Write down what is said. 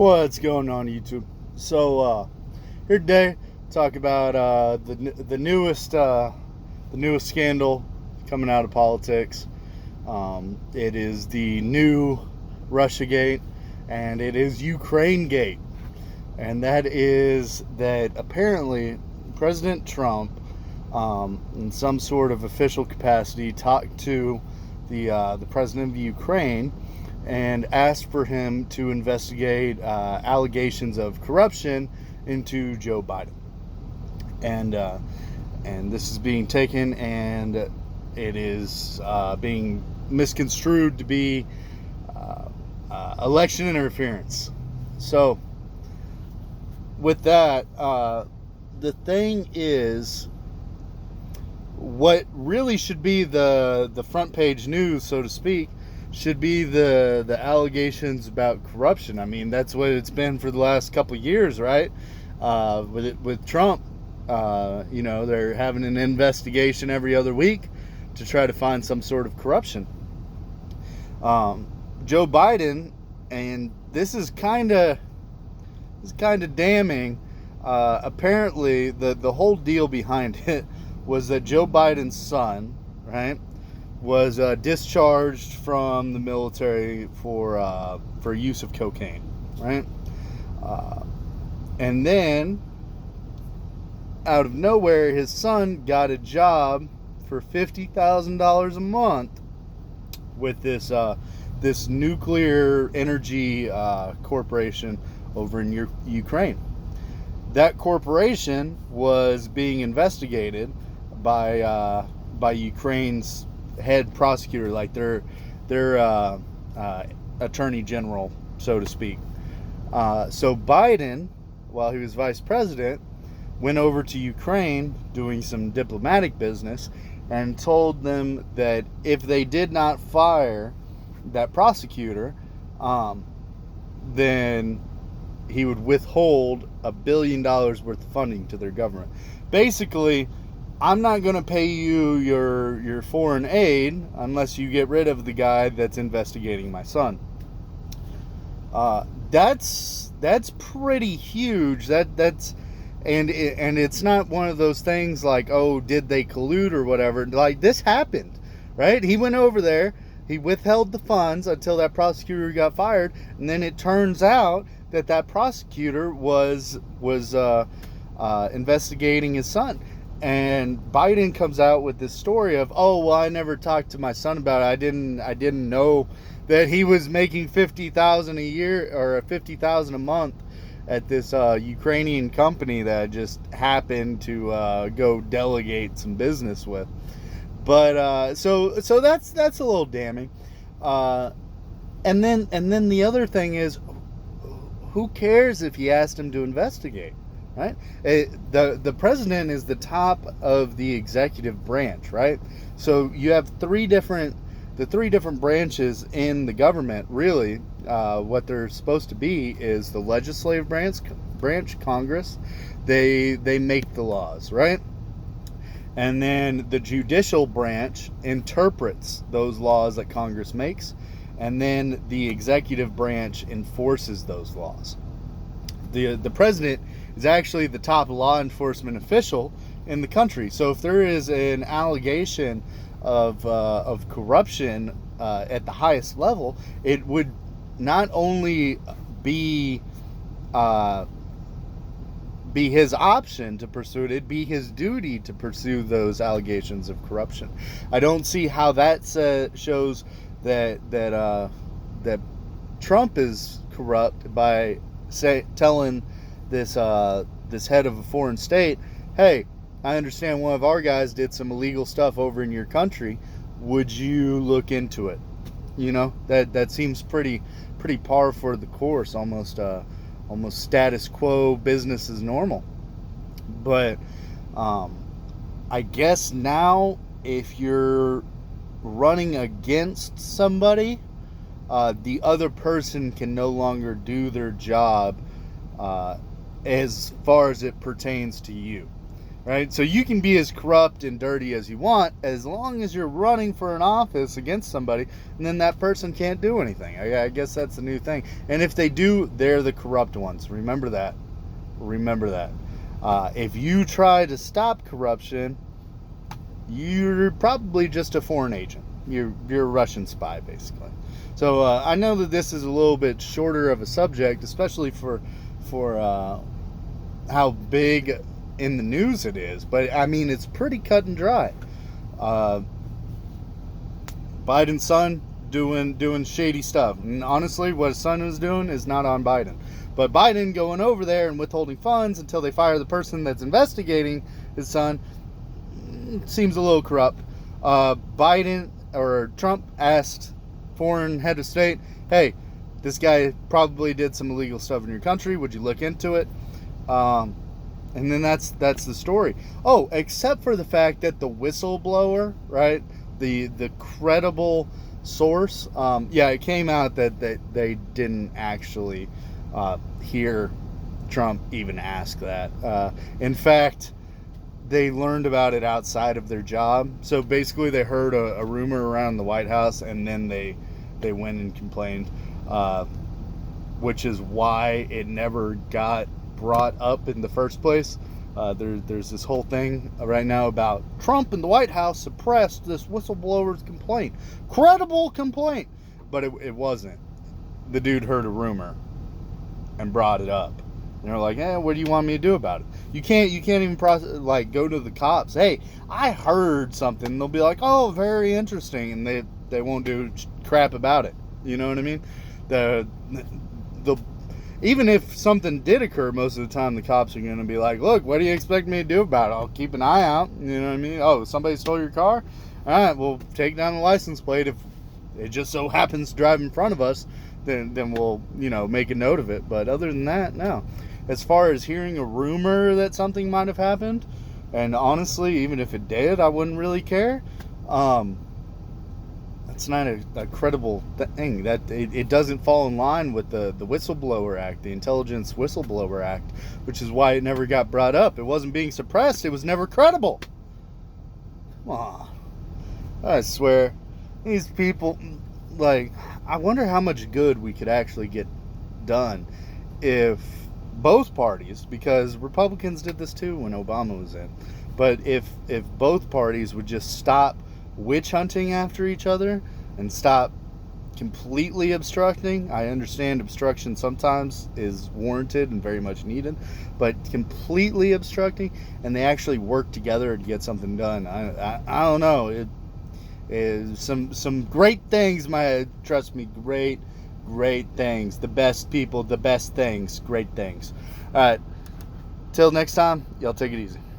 What's going on, YouTube? So here today, talk about the newest scandal coming out of politics. It is the new Russiagate, and it is Ukrainegate, and that is that apparently President Trump, in some sort of official capacity, talked to the president of Ukraine and asked for him to investigate allegations of corruption into Joe Biden. And this is being taken, and it is being misconstrued to be election interference. So, with that, the thing is, what really should be the front page news, so to speak, should be the allegations about corruption. I mean, that's what it's been for the last couple of years, right? With Trump, they're having an investigation every other week to try to find some sort of corruption. Joe Biden, and this is kind of damning. Apparently, the whole deal behind it was that Joe Biden's son, right, was discharged from the military for use of cocaine, right? And then, out of nowhere, his son got a job for $50,000 a month with this nuclear energy corporation over in Ukraine. That corporation was being investigated by Ukraine's head prosecutor, like their attorney general, so to speak. So Biden, while he was vice president, went over to Ukraine doing some diplomatic business and told them that if they did not fire that prosecutor, then he would withhold $1 billion worth of funding to their government. Basically, I'm not going to pay you your foreign aid unless you get rid of the guy that's investigating my son. That's pretty huge. That's and it's not one of those things like, oh, did they collude or whatever. Like, this happened, right? He went over there, he withheld the funds until that prosecutor got fired, and then it turns out that prosecutor was investigating his son. And Biden comes out with this story of, oh, well, I never talked to my son about it. I didn't know that he was making $50,000 a year or $50,000 a month at this Ukrainian company that I just happened to go delegate some business with. But so that's a little damning. And then the other thing is, who cares if he asked him to investigate? Right? The president is the top of the executive branch, right? So you have the three different branches in the government. Really, what they're supposed to be is the legislative branch, Congress. They make the laws, right? And then the judicial branch interprets those laws that Congress makes, and then the executive branch enforces those laws. The president is actually the top law enforcement official in the country. So if there is an allegation of corruption at the highest level, it would not only be his option to pursue it, it'd be his duty to pursue those allegations of corruption. I don't see how that shows that Trump is corrupt by telling this head of a foreign state, hey, I understand one of our guys did some illegal stuff over in your country. Would you look into it? You know, that seems pretty par for the course, almost status quo, business as normal. But I guess now, if you're running against somebody, the other person can no longer do their job as far as it pertains to you. right? So you can be as corrupt and dirty as you want as long as you're running for an office against somebody, and then that person can't do anything. I guess that's the new thing. And if they do, they're the corrupt ones. Remember that. Remember that. If you try to stop corruption, you're probably just a foreign agent. You're a Russian spy, basically. So I know that this is a little bit shorter of a subject, especially for how big in the news it is, but I mean, it's pretty cut and dry. Biden's son doing shady stuff, and honestly, what his son is doing is not on Biden. But Biden going over there and withholding funds until they fire the person that's investigating his son seems a little corrupt. Biden or Trump asked foreign head of state, hey, this guy probably did some illegal stuff in your country. Would you look into it? And then that's the story. Oh, except for the fact that the whistleblower, right, the credible source, it came out that they didn't actually hear Trump even ask that. In fact, they learned about it outside of their job. So basically, they heard a rumor around the White House, and then they went and complained, which is why it never got brought up in the first place. There's this whole thing right now about Trump and the White House suppressed this whistleblower's complaint. Credible complaint. But it wasn't. The dude heard a rumor and brought it up. And they're like, what do you want me to do about it? You can't even go to the cops. Hey, I heard something. They'll be like, oh, very interesting. And they won't do crap about it. You know what I mean? Even if something did occur, most of the time the cops are going to be like, look, what do you expect me to do about it? I'll keep an eye out. You know what I mean? Oh, somebody stole your car? All right, we'll take down the license plate. If it just so happens to drive in front of us, then we'll, make a note of it. But other than that, no. As far as hearing a rumor that something might have happened, and honestly, even if it did, I wouldn't really care. It's not a credible thing. That it doesn't fall in line with the Whistleblower Act, the Intelligence Whistleblower Act, which is why it never got brought up. It wasn't being suppressed. It was never credible. Come on. I swear, these people, I wonder how much good we could actually get done if both parties, because Republicans did this too when Obama was in, but if both parties would just stop witch hunting after each other and stop completely obstructing. I understand obstruction sometimes is warranted and very much needed, but completely obstructing, and they actually work together to get something done. I don't know. It is some great things. Trust me, great things. The best people, the best things, great things. All right. Till next time, y'all take it easy.